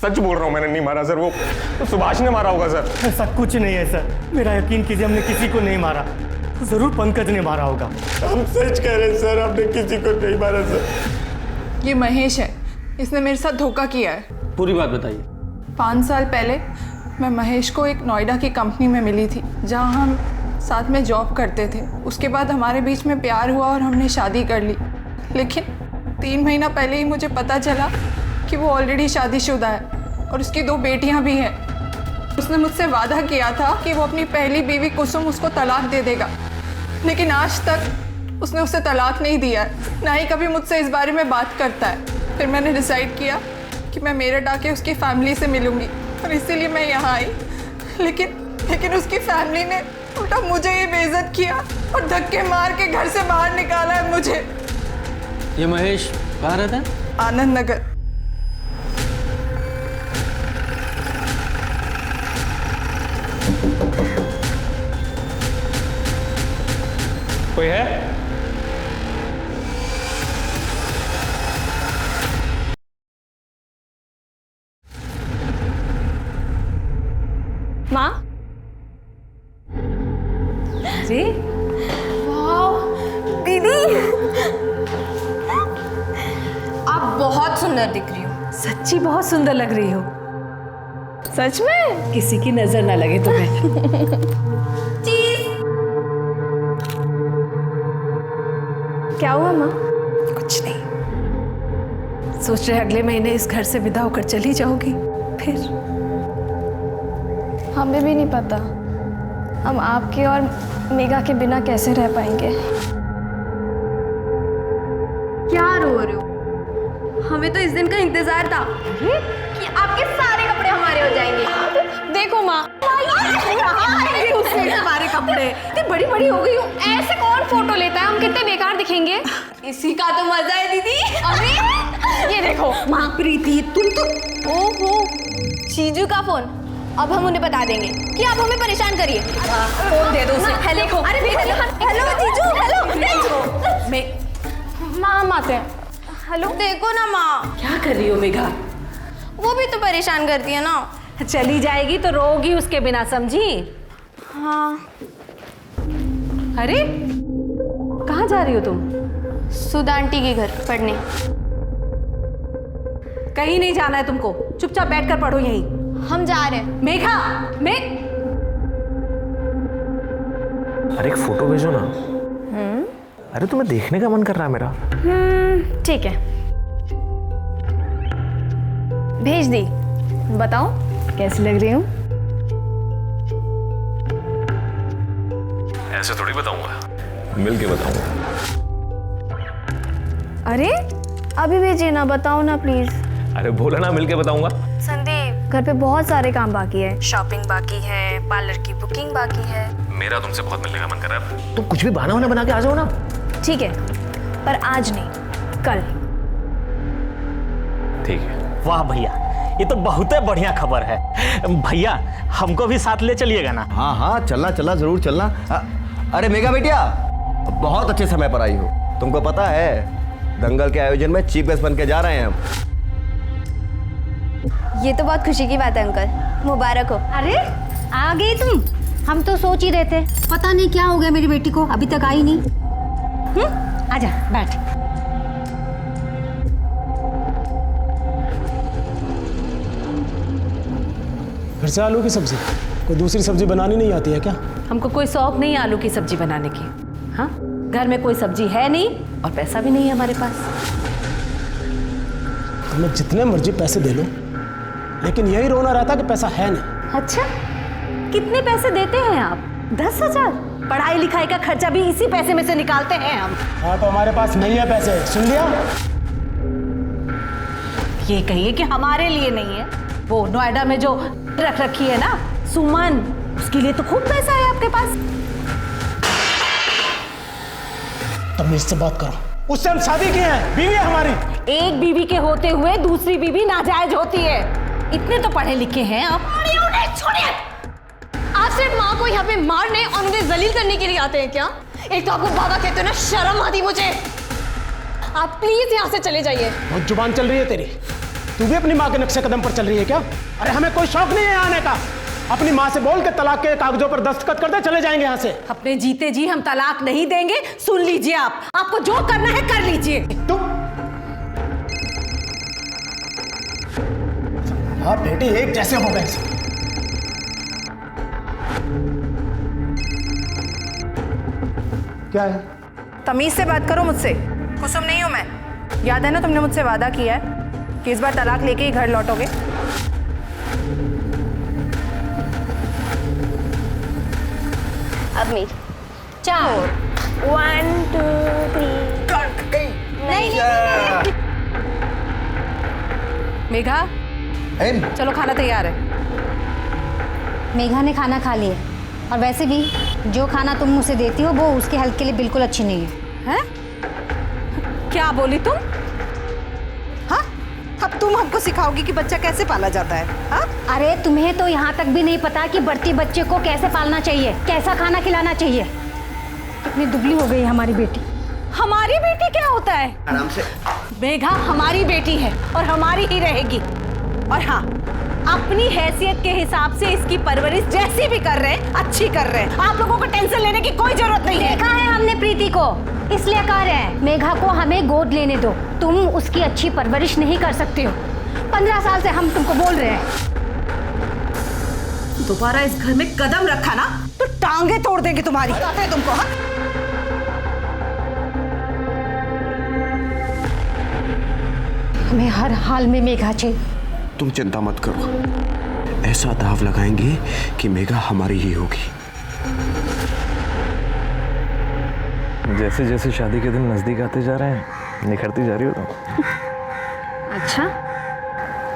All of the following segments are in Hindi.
सच बोल रहा हूँ, मैंने नहीं मारा सर। वो सुभाष ने मारा होगा सर। ऐसा कुछ नहीं है सर, मेरा यकीन कीजिए, हमने किसी को नहीं मारा। जरूर पंकज ने मारा होगा। हम सच कह रहे हैं सर, आपने किसी को नहीं मारा सर। ये महेश है, इसने मेरे साथ धोखा किया है। पूरी बात बताइए। 5 साल पहले मैं महेश को एक नोएडा की कंपनी में मिली थी, जहां हम साथ में जॉब करते थे। उसके बाद हमारे बीच में प्यार हुआ और हमने शादी कर ली। लेकिन 3 महीना पहले ही मुझे पता चला कि वो ऑलरेडी शादीशुदा है और उसकी 2 बेटियां भी हैं। उसने मुझसे वादा किया था कि वो अपनी पहली बीवी कुसुम उसको तलाक दे देगा, लेकिन आज तक उसने उसे तलाक नहीं दिया है, ना ही कभी मुझसे इस बारे में बात करता है। फिर मैंने डिसाइड किया कि मैं मेरठ आके उसकी फैमिली से मिलूंगी और इसीलिए मैं यहाँ आई। लेकिन उसकी फैमिली ने उल्टा मुझे ही बेइज्जत किया और धक्के मार के घर से बाहर निकाला है मुझे। ये महेश कहाँ रहता है? आनंद नगर। कोई है? माँ जी। वाह दीदी, आप बहुत सुंदर दिख रही हो। सच्ची बहुत सुंदर लग रही हो। सच में? किसी की नजर ना लगे तुम्हें। चीज। क्या हुआ माँ? कुछ नहीं, सोच रहे अगले महीने इस घर से विदा होकर चली जाओगी। फिर हमें भी नहीं पता हम आपके और मेघा के बिना कैसे रह पाएंगे। क्या रो रहे हो? हमें तो इस दिन का इंतजार था कि आपके सारे कपड़े हमारे हो जाएंगे। देखो माँ, हमारे कपड़े इतनी बड़ी बड़ी हो गई हो। ऐसे कौन फोटो लेता है? हम कितने बेकार दिखेंगे। इसी का तो मजा है दीदी। अरे ये देखो माँ प्रीति, तुम तो ओहो, चीजू का फोन। अब हम उन्हें बता देंगे कि आप हमें परेशान करिए। फोन दे दो उसे। हेलो, अरे हेलो जीजू, हेलो। मैं माँ हम आते हैं। हेलो, देखो ना माँ, क्या कर रही हो मेघा? वो भी तो परेशान करती है ना। चली जाएगी तो रोगी उसके बिना, समझी? हाँ। अरे कहाँ जा रही हो तुम? सुधा आंटी के घर पढ़ने। कहीं नहीं जाना है तुमको, चुपचाप बैठकर पढ़ो यहीं। हम जा रहे हैं। मेघा, अरे एक फोटो भेजो ना। अरे तुम्हें देखने का मन कर रहा है मेरा। ठीक है, भेज दी। बताओ कैसी लग रही हूँ? ऐसे थोड़ी बताऊंगा, मिल के बताऊंगा। अरे अभी भेजिए ना, बताओ ना प्लीज। अरे बोला ना, मिल के बताऊंगा। संदीप, घर पे बहुत सारे काम बाकी है। शॉपिंग बाकी है, पार्लर की बुकिंग बाकी है। मेरा तुमसे बहुत मिलने का मन कर रहा है। तुम कुछ भी बहाना वाना बना के आ जाओ ना। ठीक है, पर आज नहीं, कल। ठीक है। वाह भैया, ये तो बहुत बढ़िया खबर है। भैया हमको भी साथ ले चलिएगा ना। हाँ हाँ, चलना चलना, जरूर चलना। अरे मेघा बेटिया, बहुत अच्छे समय पर आई हो। तुमको पता है दंगल के आयोजन में चीफ गेस्ट बन के जा रहे हैं हम। ये तो बहुत खुशी की बात है अंकल, मुबारक हो। अरे आ गई तुम? हम तो सोच ही रहे थे, पता नहीं क्या हो गया मेरी बेटी को, अभी तक आई नहीं। आजा बैठ। फिर से आलू की सब्जी? कोई दूसरी सब्जी बनानी नहीं आती है क्या? हमको कोई शौक नहीं आलू की सब्जी बनाने की। हाँ, घर में कोई सब्जी है नहीं और पैसा भी नहीं है हमारे पास। तुम्हें जितने मर्जी पैसे दे लो, लेकिन यही रोना रहता कि पैसा है नहीं। अच्छा, कितने पैसे देते हैं आप? 10,000? पढ़ाई लिखाई का खर्चा भी इसी पैसे में से निकालते हैं हम। हाँ तो हमारे पास नहीं है पैसे, सुन लिया? ये कहिए कि हमारे लिए नहीं है। वो नोएडा में जो रख रखी है ना सुमन, उसके लिए तो खूब पैसा है आपके पास। तमीज से बात करो, उससे हम शादी किए हैं, बीवी है हमारी। एक बीवी के होते हुए दूसरी बीवी नाजायज होती है। इतने तो पढ़े लिखे हैं आप। छोड़िए, आप सिर्फ माँ को यहाँ पे मारने और उन्हें जलील करने के लिए आते हैं क्या? एक तो आपको बाबा कहते हो ना, शर्म आती मुझे। आप प्लीज यहाँ से चले जाइए। बहुत जुबान चल रही है तेरी। तू भी अपनी माँ के नक्शे कदम पर चल रही है क्या? अरे हमें कोई शौक नहीं है आने का। अपनी माँ से बोल के तलाक के कागजों पर दस्तखत कर दे, चले जाएंगे यहाँ से। अपने जीते जी हम तलाक नहीं देंगे। सुन लीजिए, आपको जो करना है कर लीजिए। तुम हाँ बेटी एक जैसे हो गए। क्या है? तमीज से बात करो मुझसे, कुसुम नहीं हूं मैं। याद है ना तुमने मुझसे वादा किया है कि इस बार तलाक लेके ही घर लौटोगे। अब मेरी 4 1 2 3 नहीं। मेघा चलो, खाना तैयार है। मेघा ने खाना खा लिया, और वैसे भी जो खाना तुम उसे देती हो वो उसके हेल्थ के लिए बिल्कुल अच्छी नहीं है। हैं? क्या बोली तुम? हाँ, अब तुम हमको सिखाओगी कि बच्चा कैसे पाला जाता है? हाँ? अरे तुम्हें तो यहाँ तक भी नहीं पता कि बढ़ती बच्चे को कैसे पालना चाहिए, कैसा खाना खिलाना चाहिए। कितनी दुबली हो गई हमारी बेटी। हमारी बेटी क्या होता है? आराम से। मेघा हमारी बेटी है और हमारी ही रहेगी। और हाँ, अपनी हैसियत के हिसाब से इसकी परवरिश जैसी भी कर रहे हैं अच्छी कर रहे हैं। आप लोगों को टेंशन लेने की कोई जरूरत नहीं है। देखा है हमने प्रीति को, इसलिए कह रहे हैं मेघा को हमें गोद लेने दो। तुम उसकी अच्छी परवरिश नहीं कर सकते हो। 15 साल से हम तुमको बोल रहे हैं। दोबारा इस घर में कदम रखा ना तो टांगे तोड़ देंगे तुम्हारी। पता है तुमको? हाँ? हमें हर हाल में मेघा चाहिए। तुम चिंता मत करो, ऐसा दाव लगाएंगे कि मेघा हमारी ही होगी। जैसे जैसे शादी के दिन नजदीक आते जा रहे हैं, निखरती जा रही हो तुम। अच्छा,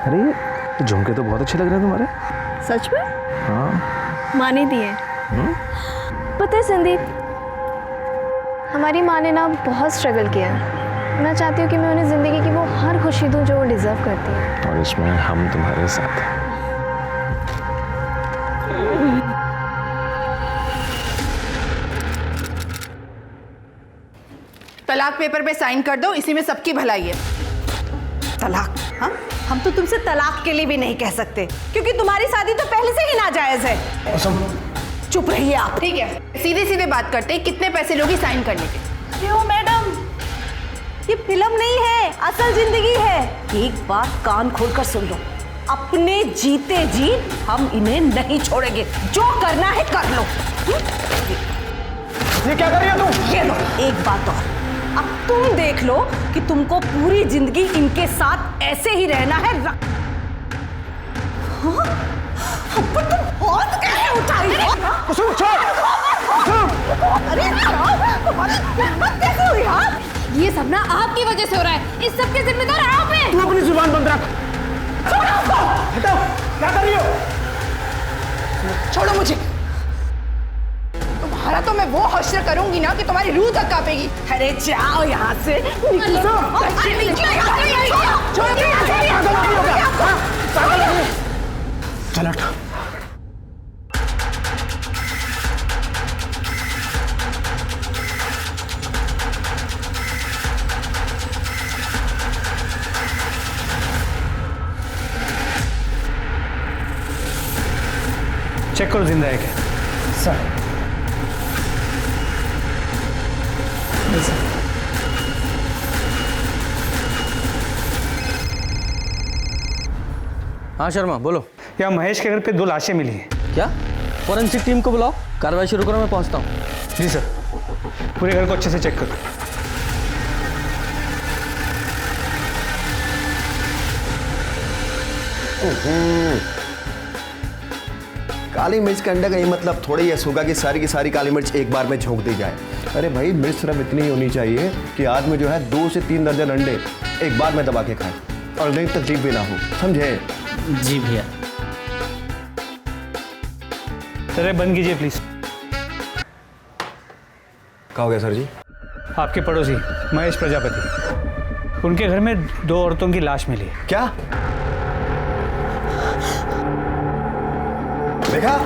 अरे ये झुमके तो बहुत अच्छे लग रहे हैं तुम्हारे। सच में? हाँ। माँ ने दिए। पता है संदीप, हमारी माँ ने ना बहुत स्ट्रगल किया है। मैं चाहती हूँ कि मैं उन्हें जिंदगी की वो हर खुशी दूँ जो वो डिजर्व करती है। और इसमें हम तुम्हारे साथ हैं। तलाक पेपर पे साइन कर दो, इसी में सबकी भलाई है। तलाक? हाँ, हम तो तुमसे तलाक के लिए भी नहीं कह सकते क्योंकि तुम्हारी शादी तो पहले से ही नाजायज है। चुप रहिए आप। ठीक है, सीधे सीधे बात करते हैं, कितने पैसे लोगी साइन करने के? क्यों मैडम, ये फिल्म नहीं है, असल जिंदगी है। एक बात कान खोलकर सुन लो, अपने जीते जी हम इन्हें नहीं छोड़ेंगे। जो करना है कर लो। ये क्या कर रही हो तुम? ये लो एक बात और, अब तुम देख लो कि तुमको पूरी जिंदगी इनके साथ ऐसे ही रहना है। हाँ? पर तुम हाथ कैसे उठाई? कुसुम छोड़। अरे हिम्मत कैसे हुई? हाँ? ये सब ना आपकी वजह से हो रहा है। इस सब के जिम्मेदार आप हैं। तू अपनी जुबान बंद रख। हटाओ, क्या कर रही हो? छोड़ो मुझे। तुम्हारा तो मैं वो हश्र करूंगी ना कि तुम्हारी रूह तक कांपेगी। अरे जाओ यहाँ से। चल हट। चेक करो जिंदा है क्या? सर हाँ शर्मा बोलो। यहाँ महेश के घर पे 2 लाशें मिली हैं। क्या? फॉरेंसिक टीम को बुलाओ, कार्रवाई शुरू करो, मैं पहुंचता हूँ। जी सर, पूरे घर को अच्छे से चेक करो। काली मिर्च के अंडे का ये मतलब थोड़ा ही है सूगा की सारी काली मिर्च एक बार में झोंक दी जाए। अरे भाई, मिर्च सिर्फ इतनी ही होनी चाहिए कि आदमी जो है 2 से 3 दर्जन अंडे एक बार में दबा के खाए और नहीं तकलीफ भी ना हो, समझे? जी भैया। सर बंद कीजिए प्लीज। क्या हो गया सर जी? आपके पड़ोसी महेश प्रजापति, उनके घर में 2 औरतों की लाश मिली है। क्या? देखा?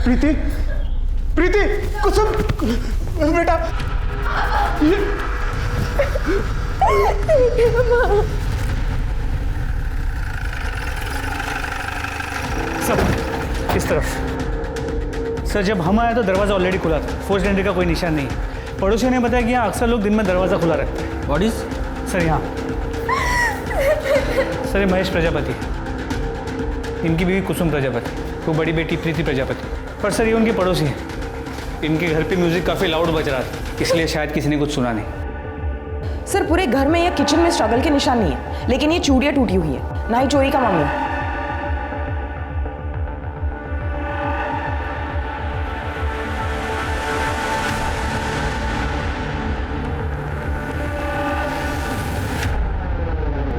प्रीति, प्रीति, कुसुम, बेटा सब इस तरफ। सर जब हम आए तो दरवाज़ा ऑलरेडी खुला था, फोर्स्ड एंट्री का कोई निशान नहीं। पड़ोसियों ने बताया कि यहाँ अक्सर लोग दिन में दरवाज़ा खुला रखते हैं। What is? सर यहाँ सर ये महेश प्रजापति, इनकी बीवी कुसुम प्रजापति, वो बड़ी बेटी प्रीति प्रजापति। पर सर ये उनके पड़ोसी हैं। इनके घर पे म्यूजिक काफ़ी लाउड बज रहा था, इसलिए शायद किसी ने कुछ सुना नहीं। सर पूरे घर में या किचन में स्ट्रगल के निशान नहीं है, लेकिन ये चूड़ियाँ टूटी हुई है, ना ही चोरी का मामला है।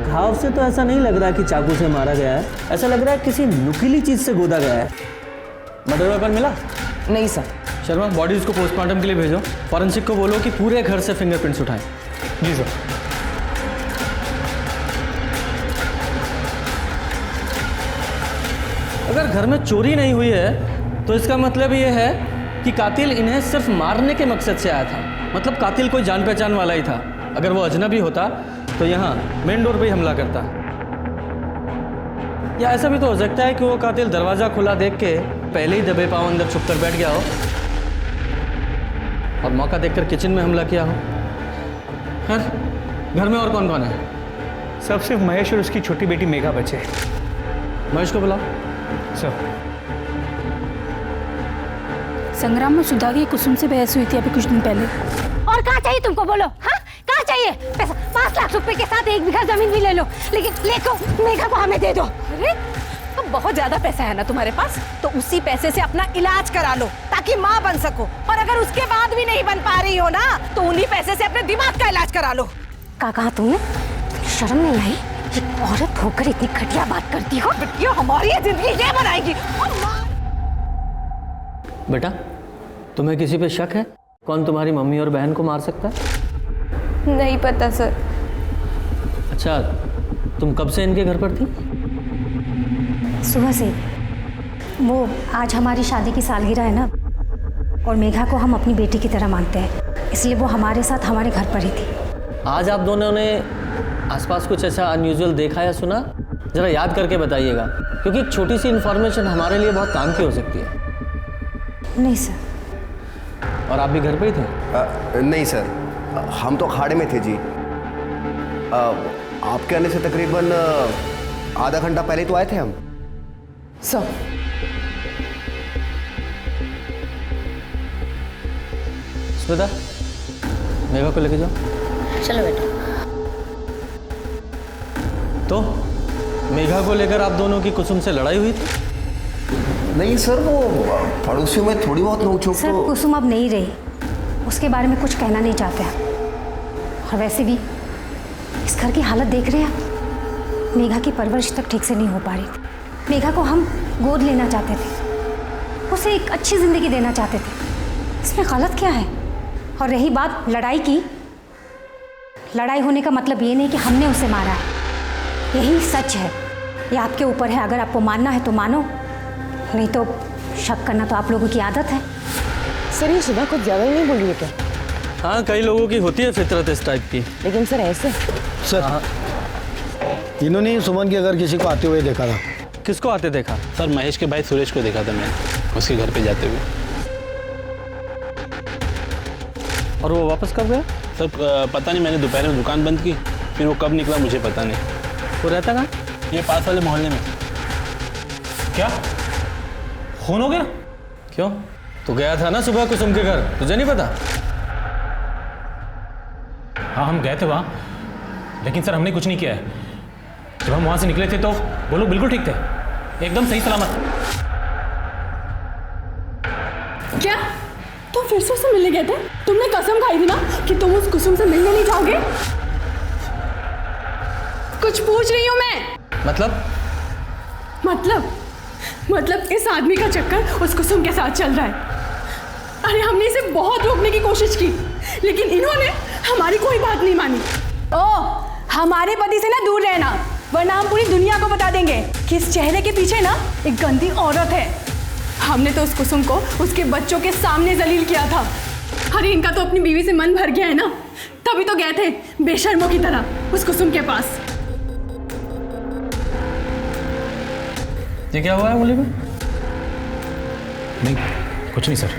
घाव से तो ऐसा नहीं लग रहा कि चाकू से मारा गया है, ऐसा लग रहा है किसी नुकीली चीज से गोदा गया है। मर्डर वेपन मिला? नहीं सर। शर्मा बॉडीज को पोस्टमार्टम के लिए भेजो, फॉरेंसिक को बोलो कि पूरे घर से फिंगरप्रिंट्स उठाएं। जी सर। अगर घर में चोरी नहीं हुई है तो इसका मतलब ये है कि कातिल इन्हें सिर्फ मारने के मकसद से आया था। मतलब कातिल कोई जान पहचान वाला ही था। अगर वो अजनबी होता तो यहाँ मेन डोर पे ही हमला करता। या ऐसा भी तो हो सकता है कि वो कातिल दरवाज़ा खुला देख के पहले ही दबे पाँव अंदर छुप कर बैठ गया हो और मौका देखकर किचन में हमला किया हो। खैर घर में और कौन कौन है? सब सिर्फ महेश और उसकी छोटी बेटी मेघा बचे। महेश को बुलाओ। सर संग्राम में सुधा की कुसुम से बहस हुई थी अभी कुछ दिन पहले। और कहाँ चाहिए तुमको, बोलो। हाँ कहाँ चाहिए पैसा? 5 लाख रुपए के साथ 1 बीघा जमीन भी ले लो, लेकिन लेको मेघा को हमें दे दो। अरे तो बहुत ज्यादा पैसा है ना तुम्हारे पास, तो उसी पैसे से अपना इलाज करा लो ताकि माँ बन सको। और अगर उसके बाद भी नहीं बन पा रही हो ना, तो उन्हीं पैसे से अपने दिमाग का इलाज करा लो। क्या कहा तुमने? शर्म नहीं आई? एक औरत होकर इतनी घटिया बात करती हो। ये हमारी जिंदगी ये बनाएगी। बेटा तुम्हें किसी पे शक है? कौन तुम्हारी मम्मी और बहन को मार सकता है? नहीं पता सर। अच्छा तुम कब से इनके घर पर थी? सुबह से। वो आज हमारी शादी की सालगिरह है ना, और मेघा को हम अपनी बेटी की तरह मानते हैं, इसलिए वो हमारे साथ हमारे घर पर ही थी। आज आप दोनों ने आसपास कुछ ऐसा अनयूजुअल देखा या सुना? जरा याद करके बताइएगा, क्योंकि एक छोटी सी इन्फॉर्मेशन हमारे लिए बहुत काम की हो सकती है। नहीं सर। और आप भी घर पे ही थे? नहीं सर, हम तो अखाड़े में थे जी। आपके आने से तकरीबन आधा घंटा पहले तो आए थे हम। सर स्मिता मेघा को लेके जाओ। चलो बेटा। तो मेघा को लेकर आप दोनों की कुसुम से लड़ाई हुई थी? नहीं सर, वो पड़ोसियों में थोड़ी बहुत नोक-झोंक सर तो। कुसुम अब नहीं रही, उसके बारे में कुछ कहना नहीं चाहते हैं। और वैसे भी इस घर की हालत देख रहे हैं आप, मेघा की परवरिश तक ठीक से नहीं हो पा रही थी। मेघा को हम गोद लेना चाहते थे, उसे एक अच्छी ज़िंदगी देना चाहते थे, इसमें गलत क्या है? और रही बात लड़ाई की, लड़ाई होने का मतलब ये नहीं कि हमने उसे मारा है, यही सच है। ये आपके ऊपर है, अगर आपको मानना है तो मानो, नहीं तो शक करना तो आप लोगों की आदत है। सर ये सुधा कुछ ज्यादा ही नहीं बोल रही है क्या? हाँ कई लोगों की होती है फितरत इस टाइप की। लेकिन सर ऐसे सर इन्होंने सुमन के घर किसी को आते हुए देखा था। किसको आते देखा? सर महेश के भाई सुरेश को देखा था मैंने उसके घर पे जाते हुए। और वो वापस कब गया? सर पता नहीं, मैंने दोपहर में दुकान बंद की, फिर वो कब निकला मुझे पता नहीं। वो रहता कहाँ? ये पास वाले मोहल्ले में। क्या खून हो गया? क्यों? तू गया था ना सुबह कुसुम के घर, तुझे नहीं पता? हाँ हम गए थे वहाँ, लेकिन सर हमने कुछ नहीं किया है। जब हम वहाँ से निकले थे तो वो लोग बिल्कुल ठीक थे, एकदम सही सलामत। क्या तुम फिर से उससे मिलने गए थे? तुमने कसम खाई थी ना कि तुम उस कुसुम से मिलने नहीं जाओगे। कुछ पूछ रही हूँ मैं। मतलब इस आदमी का चक्कर उस कुसुम के साथ चल रहा है। अरे हमने इसे बहुत रोकने की कोशिश की, लेकिन इन्होंने हमारी कोई बात नहीं मानी। हमारे पति से ना दूर रहना, वरना हम पूरी दुनिया को बता देंगे कि इस चेहरे के पीछे ना एक गंदी औरत है। हमने तो उस कुसुम को उसके बच्चों के सामने जलील किया था। अरे इनका तो अपनी बीवी से मन भर गया है ना, तभी तो गए थे बेशर्मों की तरह उस कुसुम के पास। ये क्या हुआ है गोली में? नहीं कुछ नहीं सर।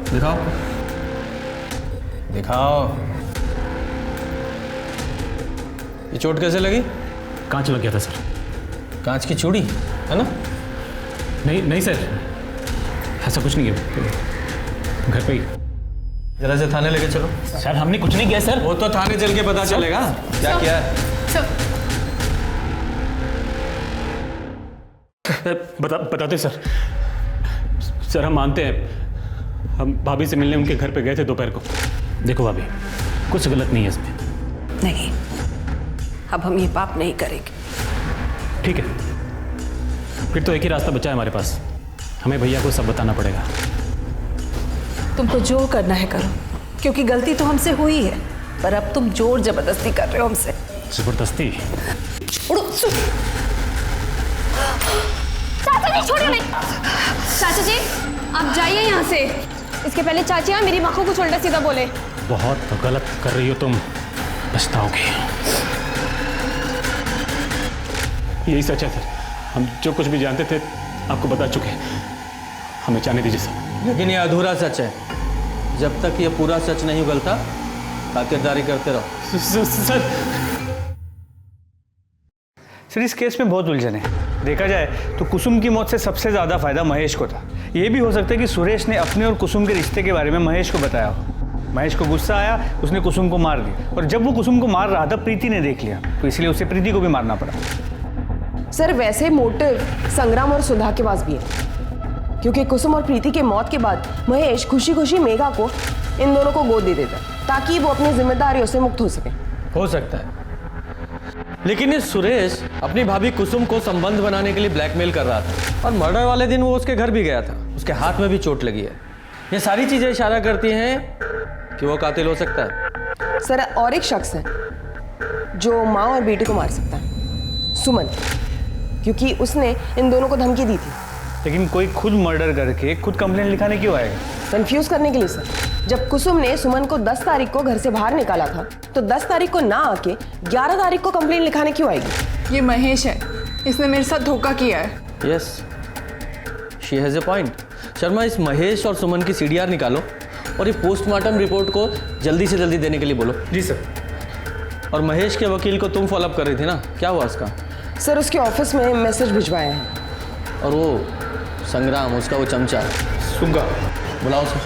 दिखाओ दिखाओ। ये चोट कैसे लगी? कांच लग गया था सर। कांच की चूड़ी है ना? नहीं नहीं सर, ऐसा कुछ नहीं है, घर पे ही। जरा से थाने लेके चलो। सर हमने कुछ नहीं किया सर। वो तो थाने चल के पता चलेगा क्या किया है। बताते सर। सर हम मानते हैं, हम भाभी से मिलने उनके घर पे गए थे दोपहर को। देखो भाभी, कुछ गलत नहीं है इसमें। नहीं, अब हम ये पाप नहीं करेंगे। ठीक है, फिर तो एक ही रास्ता बचा है हमारे पास, हमें भैया को सब बताना पड़ेगा। तुमको जो करना है करो, क्योंकि गलती तो हमसे हुई है, पर अब तुम जोर जबरदस्ती कर रहे हो हमसे। जबरदस्ती? चाचा जी छोड़िए नहीं। चाचा जी आप जाइए यहाँ से। इसके पहले चाची मेरी माँ को कुछ उल्टा सीधा बोले। बहुत गलत कर रही हो तुम, पछताओगे। यही सच है सर, हम जो कुछ भी जानते थे आपको बता चुके हैं, हमें जाने दीजिए सर। लेकिन ये अधूरा सच है, जब तक ये पूरा सच नहीं उगलता खातिरदारी करते रहो। सर सर इस केस में बहुत उलझन है। देखा जाए तो कुसुम की मौत से सबसे ज़्यादा फायदा महेश को था। ये भी हो सकता है कि सुरेश ने अपने और कुसुम के रिश्ते के बारे में महेश को बताया हो। महेश को गुस्सा आया, उसने कुसुम को मार दिया, और जब वो कुसुम को मार रहा था प्रीति ने देख लिया, तो इसलिए उसे प्रीति को भी मारना पड़ा। सर वैसे मोटिव संग्राम और सुधा के पास भी है, क्योंकि कुसुम और प्रीति के मौत के बाद महेश खुशी खुशी मेघा को इन दोनों को गोद दे देता ताकि वो अपनी जिम्मेदारियों से मुक्त हो सके। हो सकता है, लेकिन ये सुरेश अपनी भाभी कुसुम को संबंध बनाने के लिए ब्लैकमेल कर रहा था, और मर्डर वाले दिन वो उसके घर भी गया था, उसके हाथ में भी चोट लगी है। ये सारी चीजें इशारा करती हैं कि वो कातिल हो सकता है। सर और एक शख्स है जो माँ और बेटे को मार सकता है, सुमन, क्योंकि उसने इन दोनों को धमकी दी थी। लेकिन कोई खुद मर्डर करके खुद कंप्लेंट लिखाने क्यों आएगा? कंफ्यूज करने के लिए सर। जब कुसुम ने सुमन को 10 तारीख को घर से बाहर निकाला था, तो 10 तारीख को ना आके 11 तारीख को कंप्लेंट लिखाने क्यों आएगी? ये महेश है, इसने मेरे साथ धोखा किया है। Yes, she has a point. Sharma, इस महेश और सुमन की सीडीआर निकालो और ये पोस्टमार्टम रिपोर्ट को जल्दी से जल्दी देने के लिए बोलो। जी सर। और महेश के वकील को तुम फॉलोअप कर रही थी ना, क्या हुआ उसका? सर उसके ऑफिस में मैसेज भिजवाया है। और वो संग्राम, उसका वो चमचा सुग्गा, बुलाओ सर।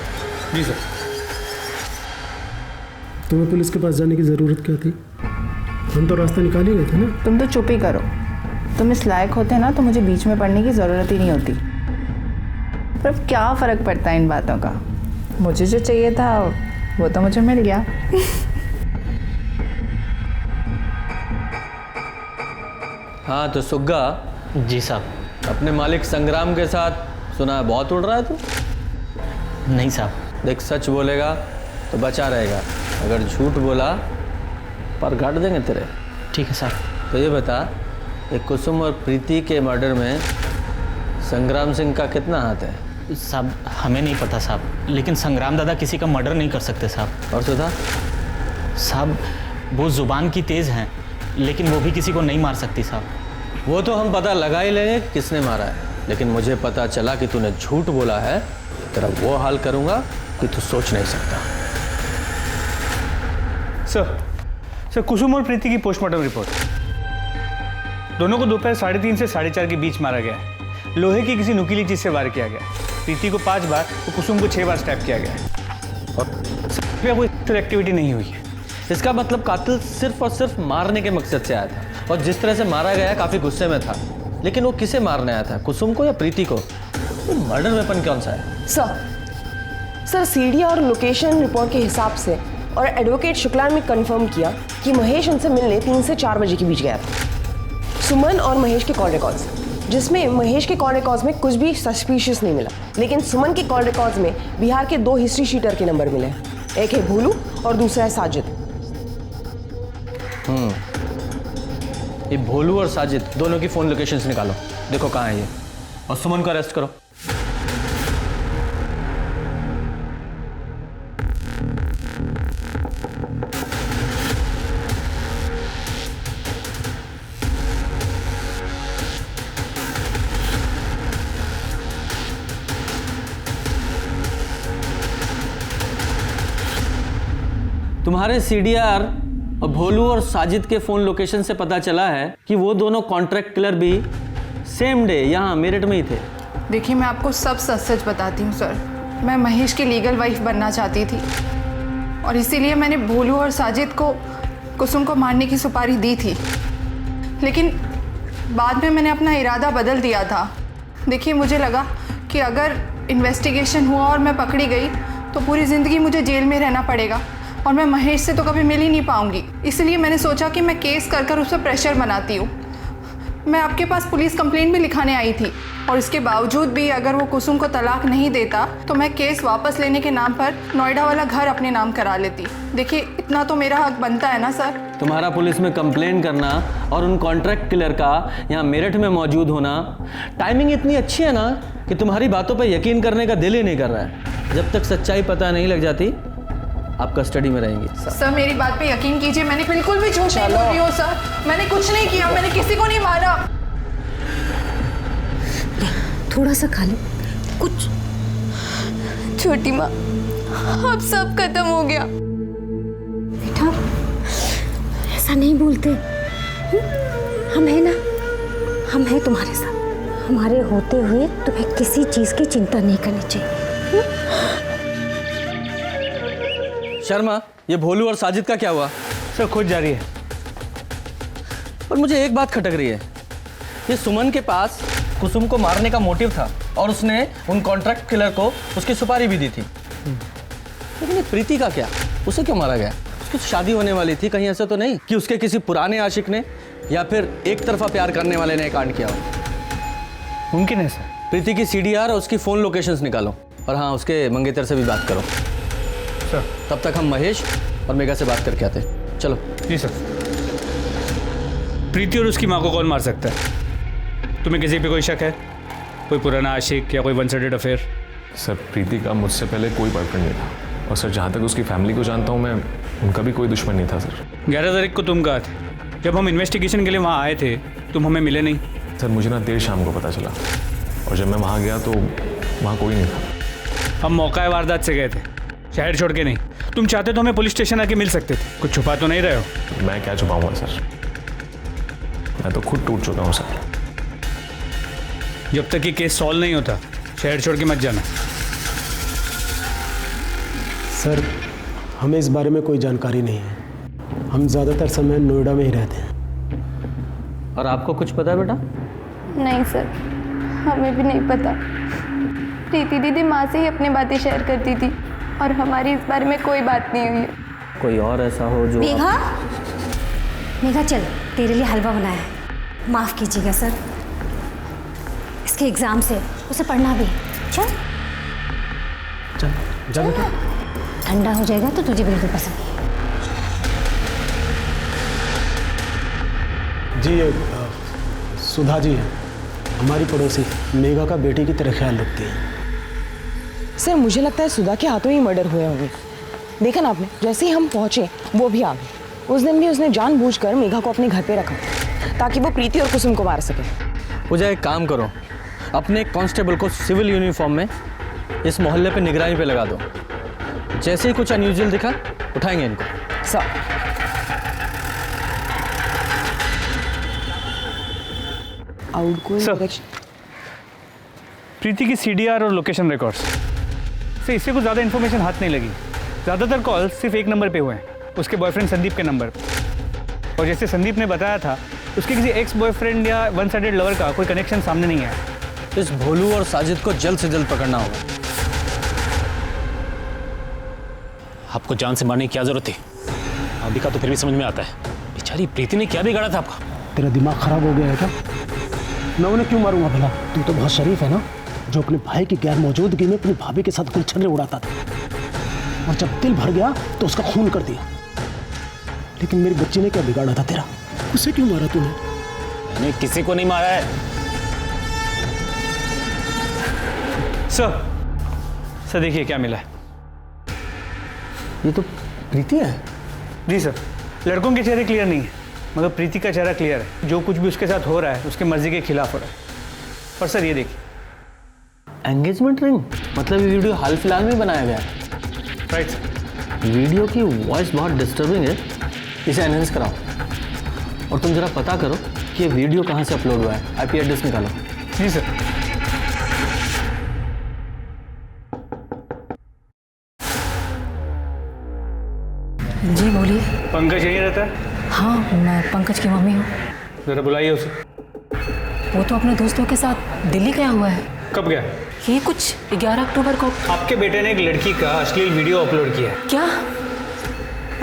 जी सर। तुम्हें पुलिस के पास जाने की ज़रूरत क्या थी? हम तो रास्ता निकाल ही रहे थे ना। तुम तो चुप ही करो। तुम इस लायक होते ना तो मुझे बीच में पढ़ने की ज़रूरत ही नहीं होती। पर अब क्या फ़र्क पड़ता है इन बातों का? मुझे जो चाहिए था वो तो मुझे मिल गया। हाँ तो सुग्गा। जी साहब। अपने मालिक संग्राम के साथ सुना है बहुत उड़ रहा है तू? नहीं साहब। देख, सच बोलेगा तो बचा रहेगा, अगर झूठ बोला पर काट देंगे तेरे। ठीक है साहब। तो ये बता, एक कुसुम और प्रीति के मर्डर में संग्राम सिंह का कितना हाथ है? साहब हमें नहीं पता साहब, लेकिन संग्राम दादा किसी का मर्डर नहीं कर सकते साहब। और सुधा? साहब वो जुबान की तेज़ हैं, लेकिन वो भी किसी को नहीं मार सकती साहब। वो तो हम पता लगा ही लेंगे किसने मारा है, लेकिन मुझे पता चला कि तूने झूठ बोला है, तेरा वो हाल करूंगा कि तू सोच नहीं सकता। सर कुसुम और प्रीति की पोस्टमार्टम रिपोर्ट। दोनों को दोपहर 3:30 से 4:30 के बीच मारा गया है। लोहे की किसी नुकीली चीज से वार किया गया। प्रीति को 5 बार और कुसुम को 6 बार स्टैप किया गया है, और कोई एक्टिविटी नहीं हुई है। इसका मतलब कातिल सिर्फ और सिर्फ मारने के मकसद से आया था, और जिस तरह से मारा गया काफी गुस्से में था। लेकिन वो किसे मारने आया था, कुसुम को या प्रीति को? तो मर्डर वेपन कौन सा है? सर सीडी और लोकेशन रिपोर्ट के हिसाब से और एडवोकेट शुक्ला ने कंफर्म किया कि महेश उनसे मिलने 3 से 4 बजे के बीच गया था। सुमन और महेश के कॉल रिकॉर्ड्स, जिसमें महेश के कॉल रिकॉर्ड्स में कुछ भी सस्पिशियस नहीं मिला, लेकिन सुमन के कॉल रिकॉर्ड्स में बिहार के 2 हिस्ट्री शीटर के नंबर मिले। एक है भोलू और दूसरा है साजिद। ये भोलू और साजिद दोनों की फोन लोकेशंस निकालो, देखो कहाँ है ये, और सुमन को अरेस्ट करो। तुम्हारे सीडीआर और भोलू और साजिद के फ़ोन लोकेशन से पता चला है कि वो दोनों कॉन्ट्रैक्ट किलर भी सेम डे यहाँ मेरठ में ही थे। देखिए, मैं आपको सब सच सच बताती हूँ सर। मैं महेश की लीगल वाइफ बनना चाहती थी और इसीलिए मैंने भोलू और साजिद को कुसुम को मारने की सुपारी दी थी, लेकिन बाद में मैंने अपना इरादा बदल दिया था। देखिए, मुझे लगा कि अगर इन्वेस्टिगेशन हुआ और मैं पकड़ी गई तो पूरी ज़िंदगी मुझे जेल में रहना पड़ेगा और मैं महेश से तो कभी मिल ही नहीं पाऊंगी। इसलिए मैंने सोचा कि मैं केस कर कर उस पर प्रेशर बनाती हूँ। मैं आपके पास पुलिस कंप्लेंट भी लिखाने आई थी और इसके बावजूद भी अगर वो कुसुम को तलाक नहीं देता तो मैं केस वापस लेने के नाम पर नोएडा वाला घर अपने नाम करा लेती। देखिए, इतना तो मेरा हक बनता है ना सर। तुम्हारा पुलिस में कंप्लेंट करना और उन कॉन्ट्रैक्ट किलर का यहाँ मेरठ में मौजूद होना, टाइमिंग इतनी अच्छी है ना कि तुम्हारी बातों पर यकीन करने का दिल ही नहीं कर रहा है। जब तक सच्चाई पता नहीं लग जाती आप कस्टडी में रहेंगी। सर, मेरी बात पे यकीन कीजिए, मैंने बिल्कुल भी झूठ नहीं बोल रही हूँ सर। मैंने कुछ नहीं किया, मैंने किसी को नहीं मारा। थोड़ा सा खा लो कुछ। छोटी माँ, अब सब खत्म हो गया। बेटा, ऐसा नहीं बोलते। हम हैं ना, हम हैं तुम्हारे साथ। हमारे होते हुए तुम्हें किसी चीज की चिंता नहीं करनी चाहिए। शर्मा, ये भोलू और साजिद का क्या हुआ? सर, खोज जारी है। पर मुझे एक बात खटक रही है, ये सुमन के पास कुसुम को मारने का मोटिव था और उसने उन कॉन्ट्रैक्ट किलर को उसकी सुपारी भी दी थी। लेकिन ये प्रीति का क्या? उसे क्यों मारा गया? उसकी शादी होने वाली थी, कहीं ऐसा तो नहीं कि उसके किसी पुराने आशिक ने या फिर एक तरफा प्यार करने वाले ने कांड किया हो? मुमकिन है सर। प्रीति की सीडीआर और उसकी फ़ोन लोकेशंस निकालो और हाँ, उसके मंगेतर से भी बात करो। सर, तब तक हम महेश और मेघा से बात करके आते हैं। चलो। जी सर। प्रीति और उसकी माँ को कौन मार सकता है? तुम्हें किसी पे कोई शक है? कोई पुराना आशिक या कोई वन साइडेड अफेयर? सर, प्रीति का मुझसे पहले कोई बॉयफ्रेंड नहीं था और सर, जहाँ तक उसकी फैमिली को जानता हूँ मैं, उनका भी कोई दुश्मन नहीं था सर। 11 तारीख को तुम कहाँ थे? जब हम इन्वेस्टिगेशन के लिए वहाँ आए थे तुम हमें मिले नहीं। सर, मुझे ना देर शाम को पता चला और जब मैं वहाँ गया तो वहाँ कोई नहीं था। हम मौका वारदात से गए थे, शहर छोड़ के नहीं। तुम चाहते तो हमें पुलिस स्टेशन आके मिल सकते थे। कुछ छुपा तो नहीं रहे हो? मैं क्या छुपाऊंगा सर, मैं तो खुद टूट चुका हूँ सर। जब तक ये केस सॉल्व नहीं होता शहर छोड़ के मत जाना। सर, हमें इस बारे में कोई जानकारी नहीं है। हम ज़्यादातर समय नोएडा में ही रहते हैं। और आपको कुछ पता है बेटा? नहीं सर, हमें भी नहीं पता। प्रीति दीदी माँ से ही अपनी बातें शेयर करती थी और हमारी इस बारे में कोई बात नहीं हुई है। कोई और ऐसा हो जो मेघा, मेघा चल, तेरे लिए हलवा बनाया है। माफ़ कीजिएगा सर, इसके एग्ज़ाम से उसे पढ़ना भी। चल चल जा बेटा। ठंडा हो जाएगा तो तुझे बिल्कुल पसंद नहीं। जी, ये सुधा जी है, हमारी पड़ोसी, मेघा का बेटी की तरह ख्याल रखती है। सर, मुझे लगता है सुधा के हाथों ही मर्डर हुए होंगे। देखा ना आपने, जैसे ही हम पहुंचे वो भी आ गई। उस दिन भी उसने जानबूझकर मेघा को अपने घर पे रखा ताकि वो प्रीति और कुसुम को मार सके। पूजा, एक काम करो, अपने कांस्टेबल को सिविल यूनिफॉर्म में इस मोहल्ले पे निगरानी पे लगा दो। जैसे ही कुछ अनयूजुअल दिखा उठाएंगे इनको। सर, सर, प्रीति की सीडीआर और लोकेशन रिकॉर्ड्स से इससे कुछ ज़्यादा इन्फॉर्मेशन हाथ नहीं लगी। ज़्यादातर कॉल सिर्फ एक नंबर पे हुए हैं, उसके बॉयफ्रेंड संदीप के नंबर पे। और जैसे संदीप ने बताया था, उसके किसी एक्स बॉयफ्रेंड या वन साइडेड लवर का कोई कनेक्शन सामने नहीं आया। इस भोलू और साजिद को जल्द से जल्द पकड़ना होगा। आपको जान से मारने की क्या जरूरत थी? अभी का तो फिर भी समझ में आता है, बेचारी प्रीति ने क्या बिगाड़ा था आपका? तेरा दिमाग खराब हो गया है क्या? मैं उन्हें क्यों मारूंगा भला? तू तो बहुत शरीफ है ना, जो अपने भाई की गैर मौजूदगी में अपनी भाभी के साथ गुलछर्रे उड़ाता था और जब दिल भर गया तो उसका खून कर दिया। लेकिन मेरी बच्ची ने क्या बिगाड़ा था तेरा? उसे क्यों मारा तूने? मैंने किसी को नहीं मारा है सर, देखिए क्या मिला है। ये तो प्रीति है। जी सर, लड़कों के चेहरे क्लियर नहीं है मगर प्रीति का चेहरा क्लियर है। जो कुछ भी उसके साथ हो रहा है उसके मर्जी के खिलाफ हो रहा है। और सर ये देखिए, एंगेजमेंट रिंग, मतलब ये वीडियो हाल फिलहाल में बनाया गया है। Right sir. वीडियो की वॉइस बहुत डिस्टर्बिंग है, इसे एनहेंस कराओ। और तुम जरा पता करो कि ये वीडियो कहाँ से अपलोड हुआ है, आईपी एड्रेस निकालो। जी सर। जी बोलिए। पंकज यहीं रहता है? हाँ, मैं पंकज की मम्मी हूँ। जरा बुलाइए उसे। वो तो अपने दोस्तों के साथ दिल्ली गया हुआ है। कब गया? ये कुछ 11 अक्टूबर को। आपके बेटे ने एक लड़की का अश्लील वीडियो अपलोड किया है। क्या?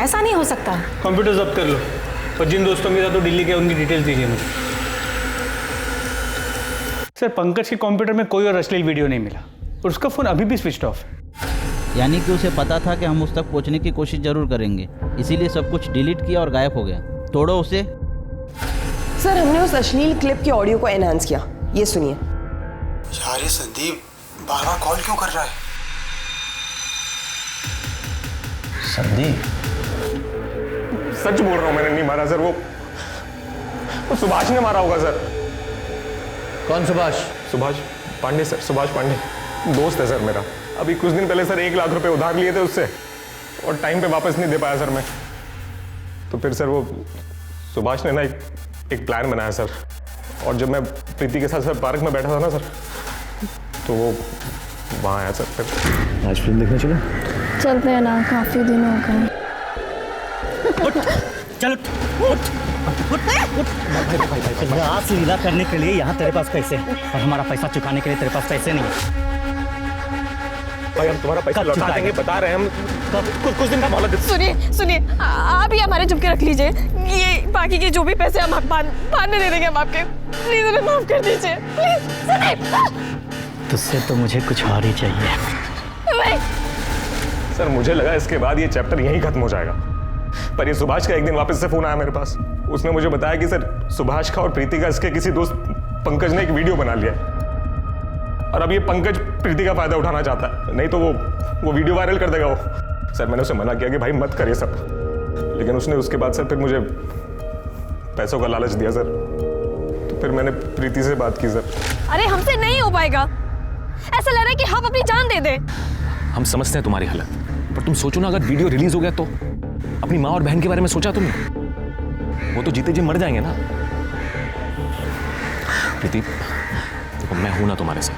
ऐसा नहीं हो सकता। कंप्यूटर जब्त कर लो और जिन दोस्तों के साथ तो दिल्ली के उनकी डिटेल्स दीजिए मुझे। सर, पंकज के कंप्यूटर में कोई और अश्लील वीडियो नहीं मिला और उसका फ़ोन अभी भी स्विच ऑफ है। यानी कि उसे पता था कि हम उस तक पहुंचने की कोशिश जरूर करेंगे, इसीलिए सब कुछ डिलीट किया और गायब हो गया। तोड़ो उसे। सर, हमने उस अश्लील क्लिप के ऑडियो को एनहांस किया, ये सुनिए। यार ये संदीप बार बार कॉल क्यों कर रहा है? संदीप, सच बोल रहा हूँ, मैंने नहीं मारा सर। वो सुभाष ने मारा होगा सर। कौन सुभाष? सुभाष पांडे सर, सुभाष पांडे दोस्त है सर मेरा। अभी कुछ दिन पहले सर 1 लाख रुपए उधार लिए थे उससे और टाइम पे वापस नहीं दे पाया सर मैं। तो फिर सर वो सुभाष ने ना एक प्लान बनाया सर, और जब मैं प्रीति के साथ सर पार्क में बैठा था ना सर, तो वो वहाँ आया सर। फिर आज फिल्म देखने चलो। चलते हैं ना, काफी दिन हो गए। चलो आज से लीला करने के लिए यहाँ तेरे पास पैसे हैं और हमारा पैसा चुकाने के लिए तेरे पास पैसे नहीं है। भाई हम तुम्हारा पैसा लौटा देंगे, बता रहे हैं हम। कुछ दिन का मोहलत दे। सुनिए, आप ही हमारे चुपके रख लीजिए। ये बाकी के जो भी पैसे हम बाद में दे देंगे हम आपके। प्लीज उन्हें माफ कर दीजिए, प्लीज। तुझसे तो मुझे कुछ और ही चाहिए। नहीं सर, मुझे लगा इसके बाद ये चैप्टर यहीं खत्म हो जाएगा, पर ये सुभाष का एक दिन वापस से फोन आया मेरे पास। उसने मुझे बताया कि सर सुभाष का और प्रीति का इसके किसी दोस्त पंकज ने एक वीडियो बना लिया और अब ये पंकज प्रीति का फायदा उठाना चाहता है, नहीं तो वो वीडियो वायरल कर देगा वो। सर मैंने उसे मना किया कि भाई मत कर ये सब, लेकिन उसने उसके बाद सर फिर मुझे पैसों का लालच दिया सर। तो फिर मैंने प्रीति से बात की सर। अरे हमसे नहीं हो पाएगा, ऐसा लग रहा है कि हम अपनी जान दे दें। हम समझते हैं तुम्हारी हालत, पर तुम सोचो ना, अगर वीडियो रिलीज हो गया तो अपनी माँ और बहन के बारे में सोचा तुमने? वो तो जीते जी मर जाएंगे ना। प्रीति देखो, मैं हूं ना तुम्हारे साथ।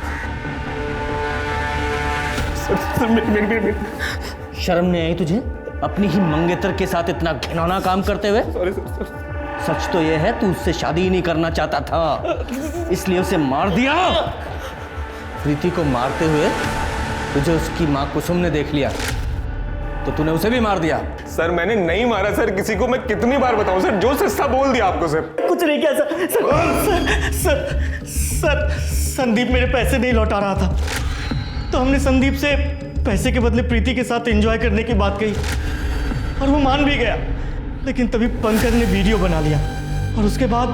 शर्म नहीं आई तुझे अपनी ही मंगेतर के साथ इतना घिनौना काम करते हुए? Sorry sir. सच तो यह है तू उससे शादी ही नहीं करना चाहता था, इसलिए उसे मार दिया। प्रीति को मारते हुए तुझे उसकी माँ कुसुम ने देख लिया तो तूने उसे भी मार दिया। सर मैंने नहीं मारा सर किसी को, मैं कितनी बार बताऊं सर, जो सस्ता बोल दिया आपको सर। कुछ नहीं किया सर। संदीप मेरे पैसे नहीं लौटा रहा था, तो हमने संदीप से पैसे के बदले प्रीति के साथ एंजॉय करने की बात कही और वो मान भी गया। लेकिन तभी पंकज ने वीडियो बना लिया और उसके बाद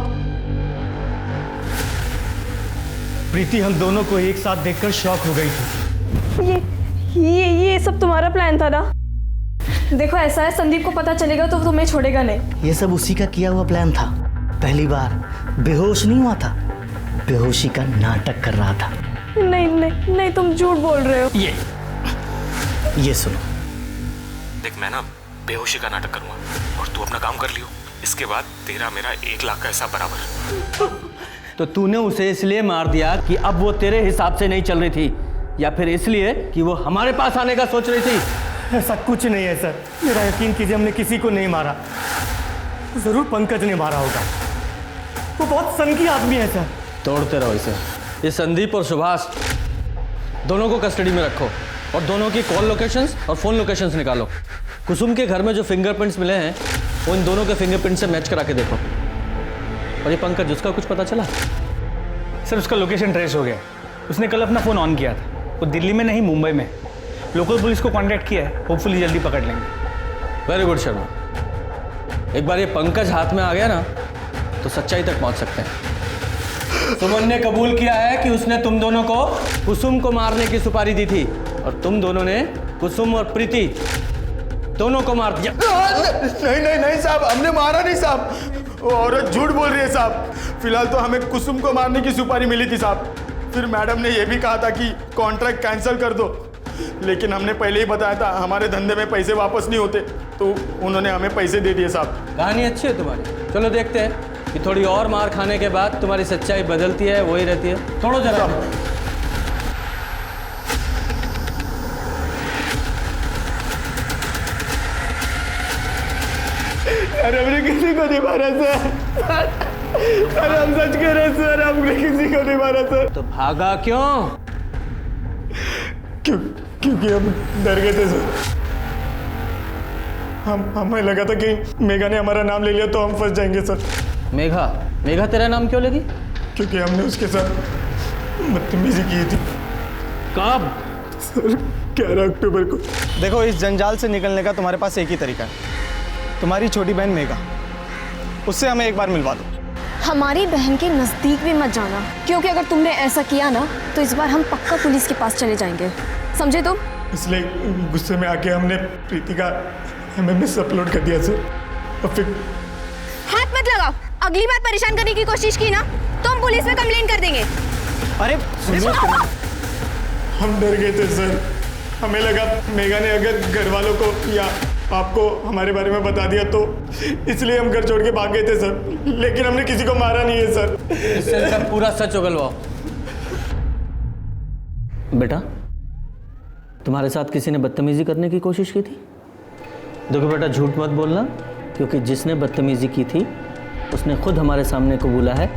प्रीति हम दोनों को एक साथ देखकर शॉक हो गई थी। ये सब तुम्हारा प्लान था ना? देखो ऐसा है, संदीप को पता चलेगा तो तुम्हें छोड़ेगा नहीं। ये सब उसी का किया हुआ प्लान था। पहली बार बेहोश नहीं हुआ था, बेहोशी का नाटक कर रहा था। नहीं तुम झूठ बोल रहे हो। ये सुनो, देख मैं ना बेहोशी का नाटक करूंगा और तू अपना काम कर लियो, इसके बाद तेरा मेरा 1 लाख का हिसाब बराबर। तो तूने उसे इसलिए मार दिया कि अब वो तेरे हिसाब से नहीं चल रही थी, या फिर इसलिए कि वो हमारे पास आने का सोच रही थी? ऐसा कुछ नहीं है सर, मेरा यकीन कीजिए, हमने किसी को नहीं मारा। जरूर पंकज ने मारा होगा, वो बहुत सनकी आदमी है सर। तोड़ते रहो इसे। ये संदीप और सुभाष दोनों को कस्टडी में रखो और दोनों की कॉल लोकेशंस और फोन लोकेशंस निकालो। कुसुम के घर में जो फिंगरप्रिंट्स मिले हैं वो इन दोनों के फिंगरप्रिंट से मैच करा के देखो। और ये पंकज, उसका कुछ पता चला? सर उसका लोकेशन ट्रेस हो गया। उसने कल अपना फ़ोन ऑन किया था, वो दिल्ली में नहीं मुंबई में। लोकल पुलिस को कांटेक्ट किया है, होपफुली जल्दी पकड़ लेंगे। वेरी गुड शर्मा, एक बार ये पंकज हाथ में आ गया ना तो सच्चाई तक पहुंच सकते हैं। सुमन ने कबूल किया है कि उसने तुम दोनों को कुसुम को मारने की सुपारी दी थी और तुम दोनों ने कुसुम और प्रीति दोनों को मार दिया। नहीं साहब, हमने मारा नहीं साहब, वो औरत झूठ बोल रही है साहब। फिलहाल तो हमें कुसुम को मारने की सुपारी मिली थी साहब, फिर मैडम ने ये भी कहा था कि कॉन्ट्रैक्ट कैंसिल कर दो, लेकिन हमने पहले ही बताया था हमारे धंधे में पैसे वापस नहीं होते, तो उन्होंने हमें पैसे दे दिए साहब। कहानी अच्छी है तुम्हारी, चलो देखते हैं कि थोड़ी और मार खाने के बाद तुम्हारी सच्चाई बदलती है वही रहती है। छोड़ो जरा। अरे हमने किसी को नहीं मारा सर, अरे हम सच कह रहे हैं सर, हमने किसी को नहीं मारा सर। तो भागा क्यों? क्योंकि हम डर गए थे सर। हमें लगा था कि मेघा ने हमारा नाम ले लिया तो हम फंस जाएंगे सर। मेघा? मेघा तेरा नाम क्यों लगी? क्योंकि हमने उसके साथ बदतमीजी की थी। कब? सर 11 अक्टूबर को। देखो, इस जंजाल से निकलने का तुम्हारे पास एक ही तरीका है, तुम्हारी छोटी बहन मेघा, उससे हमें एक बार मिलवा दो। हमारी बहन के नज़दीक भी मत जाना, क्योंकि अगर तुमने ऐसा किया ना तो इस बार हम पक्का पुलिस के पास चले जाएंगे, समझे तुम? इसलिए गुस्से में आके हमने प्रीति का MMS अपलोड कर दिया सर। और फिर हाथ मत लगाओ, अगली बार परेशान करने की कोशिश की ना तो हम पुलिस में कंप्लेंट कर देंगे। अरे हम डर गए थे सर, हमें लगा मेघा ने अगर घर वालों को या आपको हमारे बारे में बता दिया तो इसलिए हम घर छोड़ के भाग गए थे सर, लेकिन हमने किसी को मारा नहीं है सर। इससे सब पूरा सच उगलवाओ। बेटा, तुम्हारे साथ किसी ने बदतमीजी करने की कोशिश की थी? देखो बेटा, झूठ मत बोलना, क्योंकि जिसने बदतमीजी की थी उसने खुद हमारे सामने कबूला है।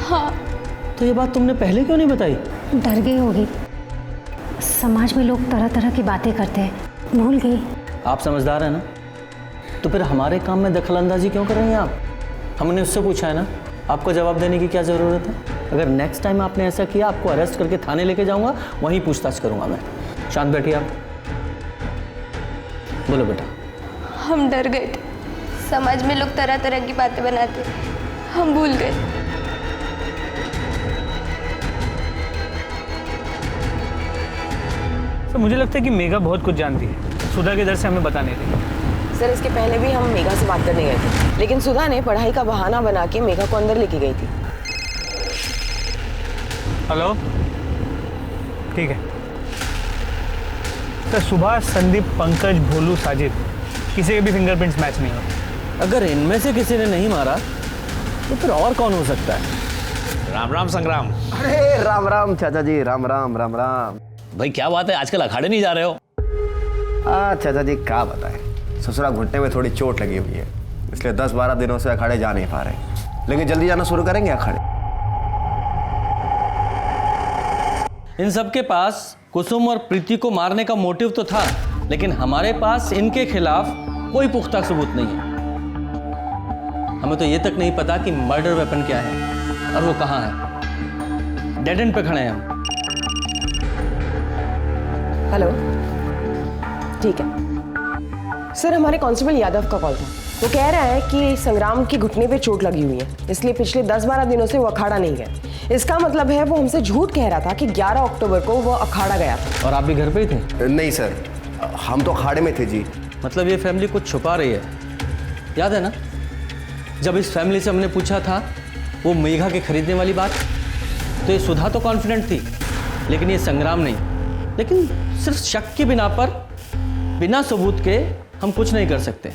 हाँ। तो ये बात तुमने पहले क्यों नहीं बताई? डर गई होगी, समाज में लोग तरह तरह की बातें करते हैं, भूल गई। आप समझदार हैं ना, तो फिर हमारे काम में दखलंदाजी क्यों कर रही हैं आप? हमने उससे पूछा है ना, आपको जवाब देने की क्या ज़रूरत है? अगर नेक्स्ट टाइम आपने ऐसा किया, आपको अरेस्ट करके थाने लेके जाऊंगा, वहीं पूछताछ करूंगा मैं। शांत बैठिए आप। बोलो बेटा। हम डर गए थे, समाज में लोग तरह तरह की बातें बनाते, हम भूल गए। तो मुझे लगता है कि मेघा बहुत कुछ जानती है, सुधा के डर से हमें बता नहीं रही। सर, इसके पहले भी हम मेघा से बात करने गए थे, लेकिन सुधा ने पढ़ाई का बहाना बना के मेघा को अंदर लेके गई थी। हेलो, ठीक है। तो सुभाष, संदीप, पंकज, भोलू, साजिद, किसी के भी फिंगरप्रिंट्स मैच नहीं होते। अगर इनमें से किसी ने नहीं मारा तो फिर और कौन हो सकता है? राम राम संग्राम। अरे राम राम चाचा जी, राम राम राम राम। भाई क्या बात है, आजकल अखाड़े नहीं जा रहे हो? चाचा जी क्या बताएं, ससुरा घुटने में थोड़ी चोट लगी हुई है, इसलिए 10-12 दिनों से अखाड़े जा नहीं पा रहे, लेकिन जल्दी जाना शुरू करेंगे अखाड़े। इन सब के पास कुसुम और प्रीति को मारने का मोटिव तो था, लेकिन हमारे पास इनके खिलाफ कोई पुख्ता सबूत नहीं है। हमें तो ये तक नहीं पता कि मर्डर वेपन क्या है और वो कहाँ है। डेड एंड पे खड़े हैं हम। हेलो, ठीक है सर, हमारे कांस्टेबल यादव का कॉल था। वो कह रहा है कि संग्राम की घुटने पे चोट लगी हुई है, इसलिए पिछले 10-12 दिनों से वो अखाड़ा नहीं गया। इसका मतलब है वो हमसे झूठ कह रहा था कि 11 अक्टूबर को वो अखाड़ा गया था। और आप भी घर पे ही थे? नहीं सर, हम तो अखाड़े में थे जी। मतलब ये फैमिली कुछ छुपा रही है। याद है ना, जब इस फैमिली से हमने पूछा था वो मेघा के खरीदने वाली बात, तो ये सुधा तो कॉन्फिडेंट थी, लेकिन ये संग्राम नहीं। लेकिन सिर्फ शक के बिना पर, बिना सबूत के हम कुछ नहीं कर सकते।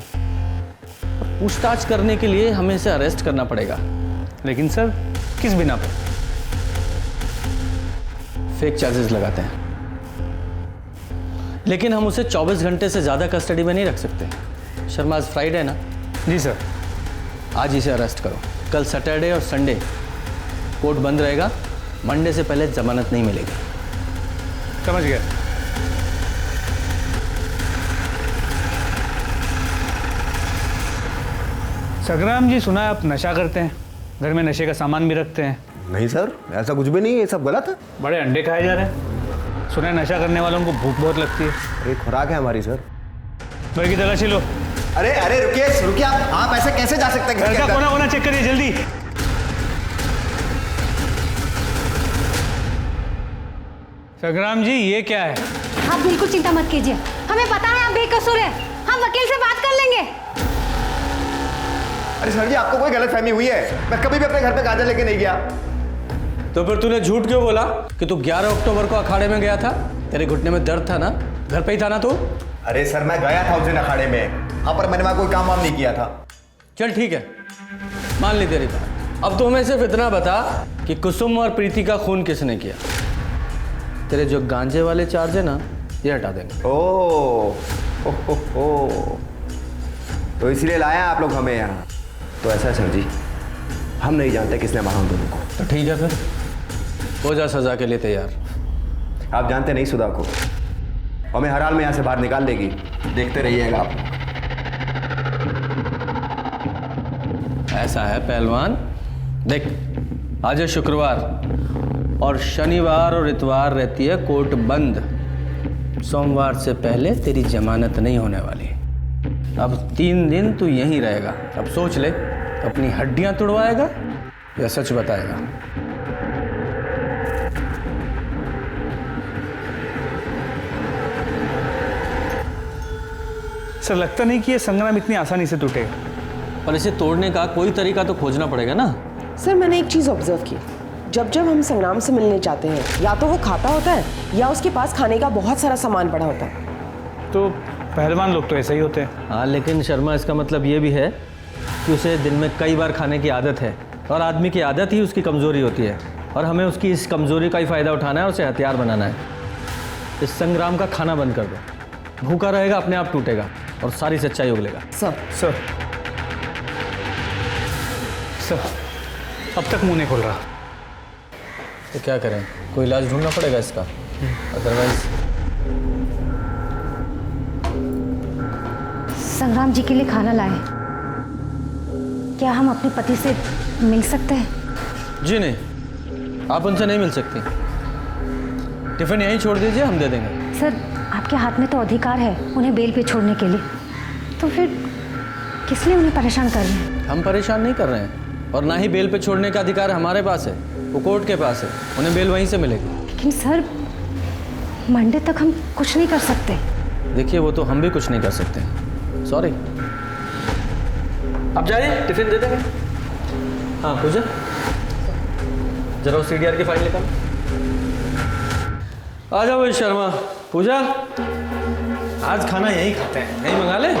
पूछताछ करने के लिए हमें इसे अरेस्ट करना पड़ेगा। लेकिन सर, किस बिना पर? फेक चार्जेस लगाते हैं, लेकिन हम उसे 24 घंटे से ज़्यादा कस्टडी में नहीं रख सकते। शर्मा, आज फ्राइडे है ना? जी सर। आज इसे अरेस्ट करो। कल सैटरडे और संडे कोर्ट बंद रहेगा, मंडे से पहले जमानत नहीं मिलेगी। समझ गया। संग्राम जी, सुना है आप नशा करते हैं, घर में नशे का सामान भी रखते हैं? नहीं सर, ऐसा कुछ भी नहीं है, ये सब गलत है। बड़े अंडे खाए जा रहे हैं। सुना है नशा करने वालों को भूख बहुत लगती है। अरे खुराक है हमारी सर। घर की तलाशी लो। अरे अरे रुकिए आप ऐसे कैसे जा सकते हैं? घर का कोना कोना चेक करिए जल्दी। संग्राम जी, ये क्या है? आप बिल्कुल चिंता मत कीजिए, हमें पता है आप बेकसूर हैं, हम वकील से बात कर लेंगे। अरे सर जी, आपको कोई गलतफहमी हुई है, मैं कभी भी अपने घर पे गाजर लेके नहीं गया। तो फिर तूने झूठ क्यों बोला कि तू 11 अक्टूबर को अखाड़े में गया था? तेरे घुटने में दर्द था ना, घर पे ही था ना तू? अरे सर मैं गया था उस दिन अखाड़े में, हाँ पर मैंने वहां कोई काम वाम नहीं किया था। चल ठीक है, मान ली तेरी बात। अब तो हमें सिर्फ इतना बता कि कुसुम और प्रीति का खून किसने किया। तेरे जो गांजे वाले चार्ज है ना, ये हटा देंगे। ओ तो इसलिए लाया आप लोग हमें यहाँ। तो ऐसा सर जी, हम नहीं जानते किसने मारा उन दोनों को। तो ठीक है फिर, हो जा सजा के लिए तैयार। आप जानते नहीं सुधा को, हमें हर हाल में यहाँ से बाहर निकाल देगी, देखते रहिएगा आप। ऐसा है पहलवान, देख आज है शुक्रवार और शनिवार और इतवार रहती है कोर्ट बंद। सोमवार से पहले तेरी जमानत नहीं होने वाली। अब 3 दिन तू यहीं रहेगा। अब सोच ले, अपनी हड्डियां तुड़वाएगा या सच बताएगा? सर लगता नहीं कि ये संग्राम इतनी आसानी से टूटेगा। पर इसे तोड़ने का कोई तरीका तो खोजना पड़ेगा ना। सर मैंने एक चीज़ ऑब्जर्व की, जब जब हम संग्राम से मिलने जाते हैं या तो वो खाता होता है या उसके पास खाने का बहुत सारा सामान पड़ा होता है। तो पहलवान लोग तो ऐसे ही होते हैं। हाँ लेकिन शर्मा, इसका मतलब ये भी है कि उसे दिन में कई बार खाने की आदत है और आदमी की आदत ही उसकी कमज़ोरी होती है और हमें उसकी इस कमज़ोरी का ही फ़ायदा उठाना है और उसे हथियार बनाना है। इस संग्राम का खाना बंद कर दो, भूखा रहेगा, अपने आप टूटेगा और सारी सच्चाई उगलेगा। सर अब तक मुंह नहीं खोल रहा। तो क्या करें, कोई इलाज ढूंढना पड़ेगा इसका, अदरवाइज। संग्राम जी के लिए खाना लाए, क्या हम अपने पति से मिल सकते हैं? जी नहीं, आप उनसे नहीं मिल सकती। टिफिन यहीं छोड़ दीजिए, हम दे देंगे। सर आपके हाथ में तो अधिकार है उन्हें बेल पे छोड़ने के लिए, तो फिर किस लिए उन्हें परेशान कर रहे हैं? हम परेशान नहीं कर रहे हैं और ना ही बेल पे छोड़ने का अधिकार हमारे पास है, वो कोर्ट के पास है। उन्हें बेल वहीं से मिलेगी। लेकिन सर मंडे तक हम कुछ नहीं कर सकते। देखिए वो तो हम भी कुछ नहीं कर सकते, सॉरी। अब जाइए, टिफिन दे देंगे। हाँ पूजा, जरा वो CDR की फाइल निकाल। आ जाओ भाई शर्मा। पूजा, आज खाना यहीं खाते हैं, यहीं मंगा ले।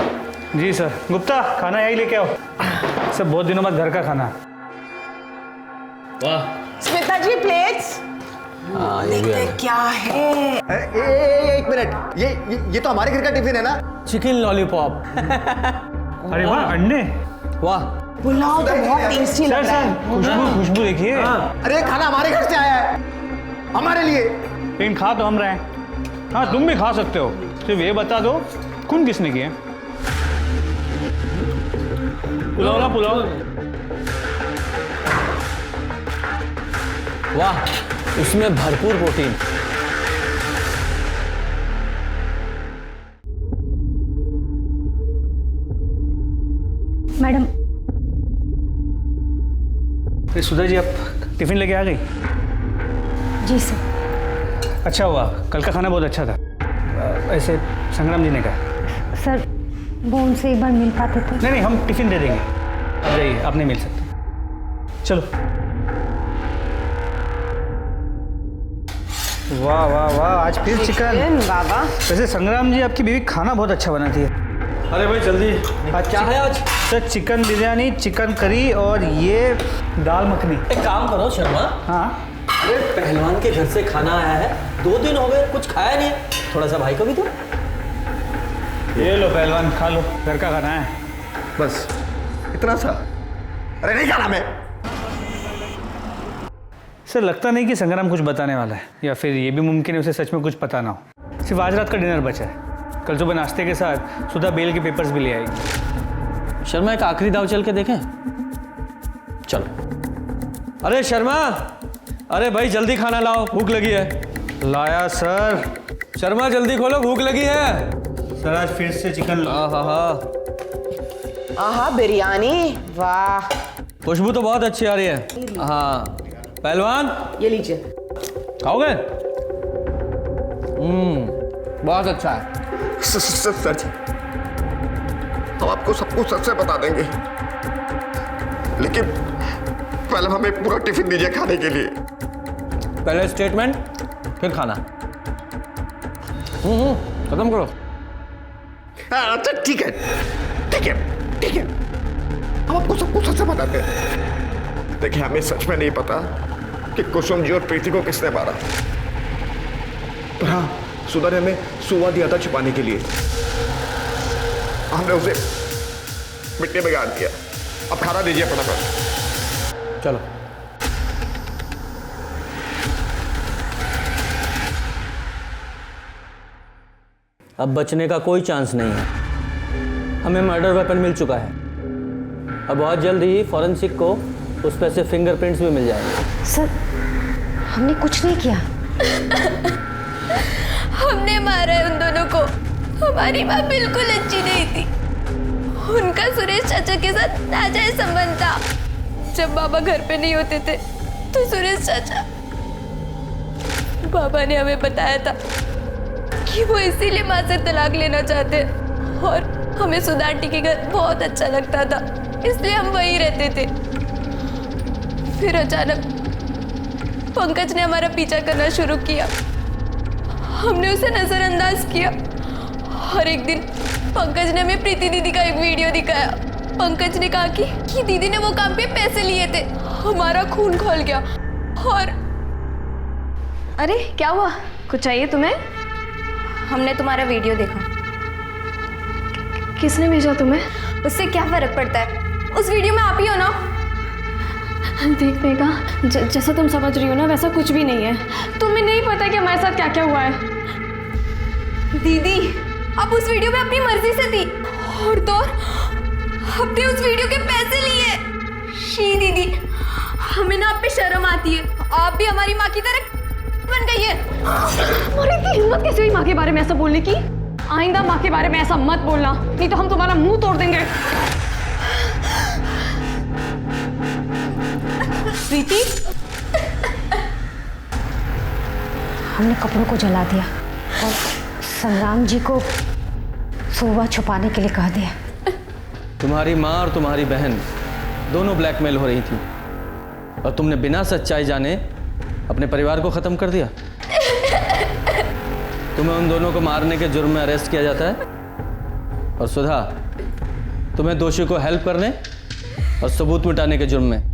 जी सर। गुप्ता, खाना यहीं लेके आओ। सर बहुत दिनों बाद घर का खाना। वाह। स्मिता जी प्लेट्स। हाँ ये भी है। क्या है? एक मिनट, ये तो हमारे घर का टिफिन है ना? Chicken lollipop. अरे वाह, अंडे। वाह, पुलाव तो बहुत टेस्टी लग रहा है। खुशबू देखिए। अरे खाना हमारे घर से आया है, हमारे लिए। लेकिन खा तो हम रहे हैं। हाँ तुम भी खा सकते हो, सिर्फ ये बता दो खून किसने किया? पुलाव ना पुलाव। वाह, इसमें भरपूर प्रोटीन। मैडम। अरे सुधा जी, आप टिफिन लेके आ गई? जी सर। अच्छा हुआ, कल का खाना बहुत अच्छा था। ऐसे संग्राम जी ने कहा। सर वो उनसे एक बार मिल पाते थे? नहीं, हम टिफिन दे देंगे, आप जाइए, आप नहीं मिल सकते। चलो। वाह वाह वाह, आज फिर चिकन। बाबा वैसे संग्राम जी, आपकी बीवी खाना बहुत अच्छा बनाती है। अरे भाई जल्दी, आज क्या है आज? Sir chicken biryani, chicken curry और ये दाल मखनी। एक काम करो शर्मा। हाँ। अरे पहलवान के घर से खाना आया है, 2 दिन हो गए, कुछ खाया नहीं है, थोड़ा सा भाई को भी दो। ये लो पहलवान, खा लो, घर का खाना है। बस इतना सा? अरे नहीं खाना मैं। सर लगता नहीं कि संग्राम कुछ बताने वाला है, या फिर ये भी मुमकिन है उसे सच में कुछ पता ना हो। सिर्फ आज रात का डिनर बचा है, कल सुबह नाश्ते के साथ सुधा बेल के पेपर्स भी ले आएगी। शर्मा एक आखिरी दाव चल के देखें? चलो। अरे शर्मा, अरे भाई जल्दी खाना लाओ, भूख लगी है। लाया सर। शर्मा जल्दी खोलो, भूख लगी है। सर आज फिर से चिकन। आहा बिरयानी, वाह। खुशबू तो बहुत अच्छी आ रही है। हाँ पहलवान, ये लीजिए। खाओगे? बहुत अच्छा है। सर जी, हम आपको सब कुछ सच से बता देंगे, लेकिन पहले हमें पूरा टिफिन दीजिए खाने के लिए। पहले स्टेटमेंट फिर खाना। खत्म करो। अच्छा ठीक है ठीक है ठीक है, हम आपको सब कुछ सच बताते हैं। देखिए हमें सच में नहीं पता कि कुसुम जी और प्रीति को किसने मारा, पर हाँ सुधा ने हमें सुवा दिया था छुपाने के लिए। हमने उसे मिट्टी में गाड़ दिया। अब खाना दीजिए फटाफट। चलो। अब बचने का कोई चांस नहीं है। हमें मर्डर वेपन मिल चुका है। अब बहुत जल्द ही फॉरेंसिक को उस पर से फिंगरप्रिंट्स भी मिल जाएंगे। सर हमने कुछ नहीं किया। हमने मारा है उन दोनों को। हमारी माँ बिल्कुल अच्छी नहीं थी। उनका सुरेश चाचा के साथ नाजायज संबंध था। जब बाबा घर पे नहीं होते थे तो सुरेश चाचा, बाबा ने हमें बताया था कि वो इसीलिए माँ से तलाक लेना चाहते हैं, और हमें सुधा आंटी के घर बहुत अच्छा लगता था, इसलिए हम वहीं रहते थे। फिर अचानक पंकज ने हमारा पीछा करना शुरू किया। हमने उसे नजरअंदाज किया, और एक दिन पंकज ने हमें प्रीति दीदी का एक वीडियो दिखाया। पंकज ने कहा कि दीदी ने वो काम पे पैसे लिए थे। हमारा खून खौल गया। और अरे क्या हुआ, कुछ चाहिए तुम्हें? हमने तुम्हारा वीडियो देखा। किसने भेजा तुम्हें? उससे क्या फर्क पड़ता है, उस वीडियो में आप ही हो ना। देख मेघा, जैसा तुम समझ रही हो ना वैसा कुछ भी नहीं है। तुम्हें नहीं पता कि हमारे साथ क्या क्या हुआ है। दीदी आप उस वीडियो में अपनी मर्जी से थी, और तो आपने उस वीडियो के पैसे लिए। शी दीदी, हमें ना आप पे शर्म आती है। आप भी हमारी माँ की तरह बन गई है। और इतनी हिम्मत कैसे हुई माँ के बारे में ऐसा बोलने की? आइंदा माँ के बारे में ऐसा मत बोलना, नहीं तो हम तुम्हारा मुंह तोड़ देंगे। प्रीति, हमने कपड़ों को जला दिया और संग्राम जी को सुबह छुपाने के लिए कह दिया। तुम्हारी माँ और तुम्हारी बहन दोनों ब्लैकमेल हो रही थी, और तुमने बिना सच्चाई जाने अपने परिवार को खत्म कर दिया। तुम्हें उन दोनों को मारने के जुर्म में अरेस्ट किया जाता है, और सुधा तुम्हें दोषी को हेल्प करने और सबूत मिटाने के जुर्म में